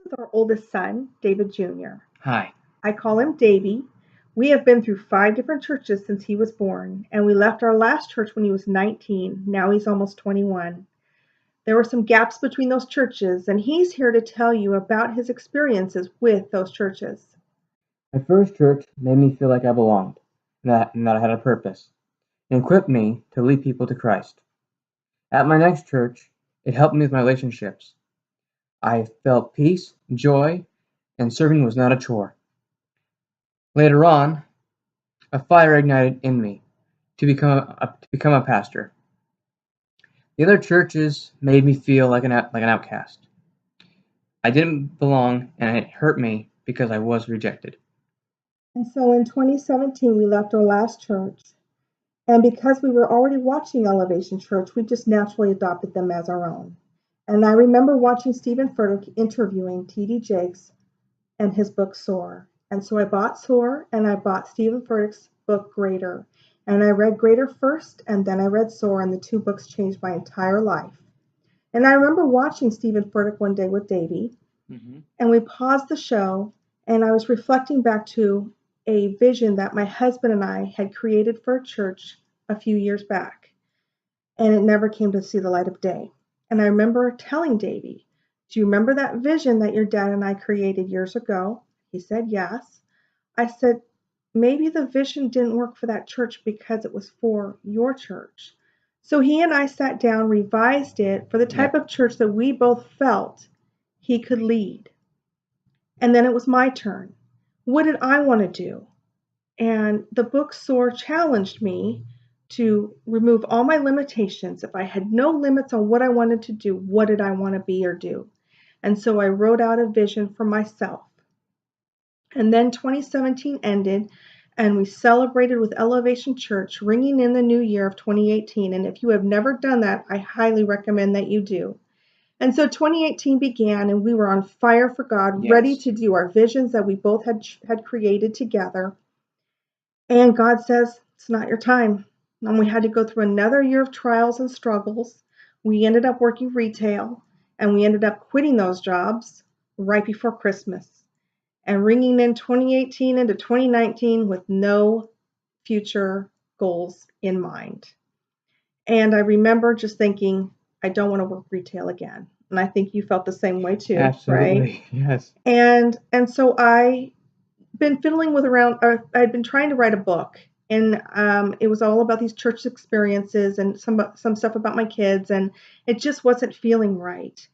Is our oldest son, David Jr. Hi. I call him Davy. We have been through 5 different churches since he was born, and we left our last church when he was 19. Now he's almost 21. There were some gaps between those churches, and he's here to tell you about his experiences with those churches. My first church made me feel like I belonged, and that I had a purpose, and equipped me to lead people to Christ. At my next church, it helped me with my relationships. I felt peace, joy, and serving was not a chore. Later on, a fire ignited in me to become a pastor. The other churches made me feel like an outcast. I didn't belong, and it hurt me because I was rejected. And so in 2017, we left our last church. And because we were already watching Elevation Church, we just naturally adopted them as our own. And I remember watching Stephen Furtick interviewing T.D. Jakes and his book Soar. And so I bought Soar and I bought Stephen Furtick's book Greater. And I read Greater first and then I read Soar, and the two books changed my entire life. And I remember watching Stephen Furtick one day with Davey, Mm-hmm. and we paused the show and I was reflecting back to a vision that my husband and I had created for a church a few years back, and it never came to see the light of day. And I remember telling Davey, do you remember that vision that your dad and I created years ago? He said, yes. I said, maybe the vision didn't work for that church because it was for your church. So he and I sat down, revised it for the type Yep. of church that we both felt he could lead. And then it was my turn. What did I want to do? And the book Soar challenged me to remove all my limitations. If I had no limits on what I wanted to do, what did I want to be or do? And so I wrote out a vision for myself. And then 2017 ended, and we celebrated with Elevation Church, ringing in the new year of 2018. And if you have never done that, I highly recommend that you do. And so 2018 began, and we were on fire for God, ready Yes. to do our visions that we both had created together. And God says, it's not your time. And we had to go through another year of trials and struggles. We ended up working retail, and we ended up quitting those jobs right before Christmas and ringing in 2018 into 2019 with no future goals in mind. And I remember just thinking, I don't want to work retail again. And I think you felt the same way too, right? Absolutely. Yes. And so I been fiddling with around, or I'd been trying to write a book, and it was all about these church experiences and some stuff about my kids, and it just wasn't feeling right.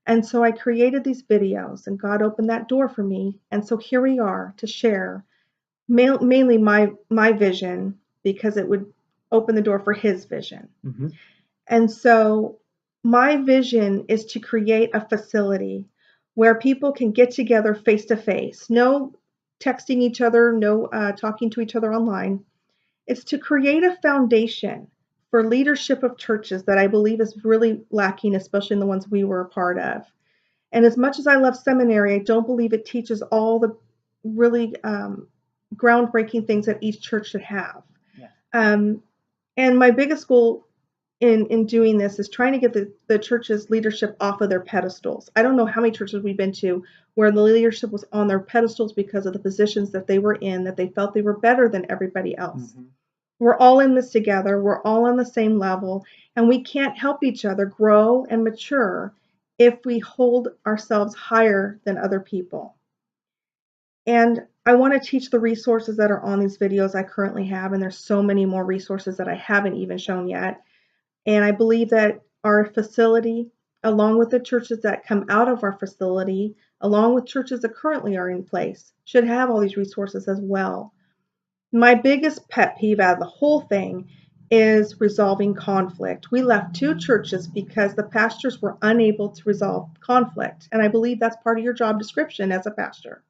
And so I created these videos, and God opened that door for me. And so here we are to share mainly my vision, because it would open the door for His vision. Mm-hmm. And so my vision is to create a facility where people can get together face to face. No texting each other, no talking to each other online. It's to create a foundation for leadership of churches that I believe is really lacking, especially in the ones we were a part of. And as much as I love seminary, I don't believe it teaches all the really groundbreaking things that each church should have. Yeah. And my biggest goal in doing this is trying to get the church's leadership off of their pedestals. I don't know how many churches we've been to where the leadership was on their pedestals because of the positions that they were in, that they felt they were better than everybody else. Mm-hmm. We're all in this together. We're all on the same level, and we can't help each other grow and mature if we hold ourselves higher than other people. And I want to teach the resources that are on these videos I currently have, and there's so many more resources that I haven't even shown yet. And I believe that our facility, along with the churches that come out of our facility, along with churches that currently are in place, should have all these resources as well. My biggest pet peeve out of the whole thing is resolving conflict. We left 2 churches because the pastors were unable to resolve conflict. And I believe that's part of your job description as a pastor.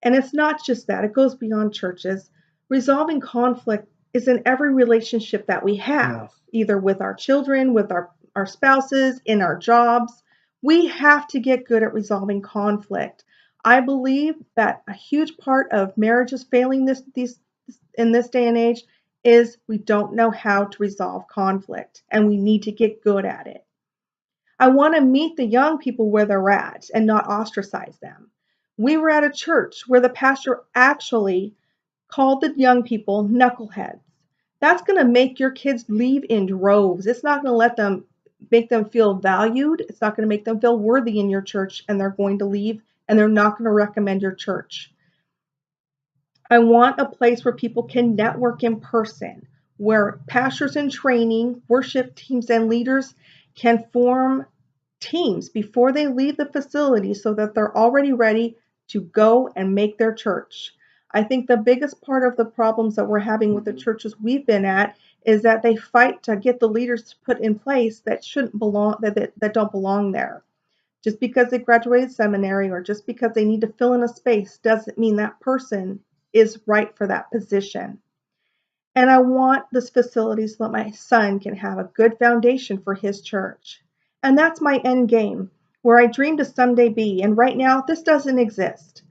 And it's not just that, it goes beyond churches. Resolving conflict is in every relationship that we have, Yes. either with our children, with our spouses, in our jobs. We have to get good at resolving conflict. I believe that a huge part of marriages failing in this day and age is we don't know how to resolve conflict, and we need to get good at it. I want to meet the young people where they're at and not ostracize them. We were at a church where the pastor actually called the young people knuckleheads. That's going to make your kids leave in droves. It's not going to make them feel valued. It's not going to make them feel worthy in your church, and they're going to leave and they're not going to recommend your church. I want a place where people can network in person, where pastors in training, worship teams, and leaders can form teams before they leave the facility so that they're already ready to go and make their church. I think the biggest part of the problems that we're having with the churches we've been at is that they fight to get the leaders put in place that shouldn't belong, that don't belong there. Just because they graduated seminary or just because they need to fill in a space doesn't mean that person is right for that position. And I want this facility so that my son can have a good foundation for his church. And that's my end game, where I dream to someday be. And right now, this doesn't exist.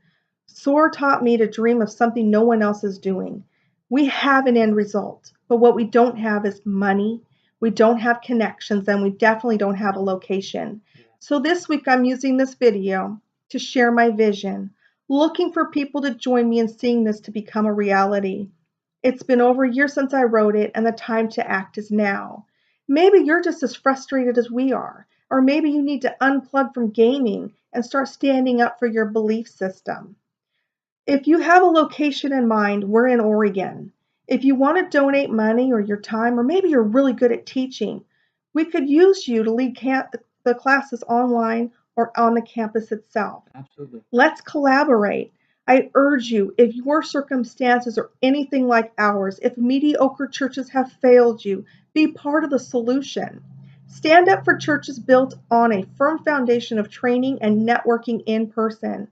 SOAR taught me to dream of something no one else is doing. We have an end result, but what we don't have is money. We don't have connections, and we definitely don't have a location. So this week, I'm using this video to share my vision, looking for people to join me in seeing this to become a reality. It's been over a year since I wrote it, and the time to act is now. Maybe you're just as frustrated as we are, or maybe you need to unplug from gaming and start standing up for your belief system. If you have a location in mind, we're in Oregon. If you want to donate money or your time, or maybe you're really good at teaching, we could use you to lead the classes online or on the campus itself. Absolutely. Let's collaborate. I urge you, if your circumstances are anything like ours, if mediocre churches have failed you, be part of the solution. Stand up for churches built on a firm foundation of training and networking in person.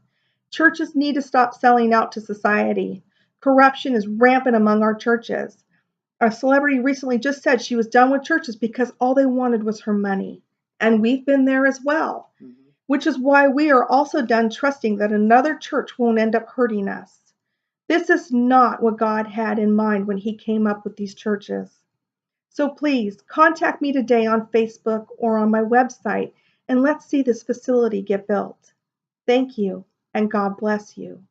Churches need to stop selling out to society. Corruption is rampant among our churches. A celebrity recently just said she was done with churches because all they wanted was her money. And we've been there as well, which is why we are also done trusting that another church won't end up hurting us. This is not what God had in mind when He came up with these churches. So please contact me today on Facebook or on my website, and let's see this facility get built. Thank you, and God bless you.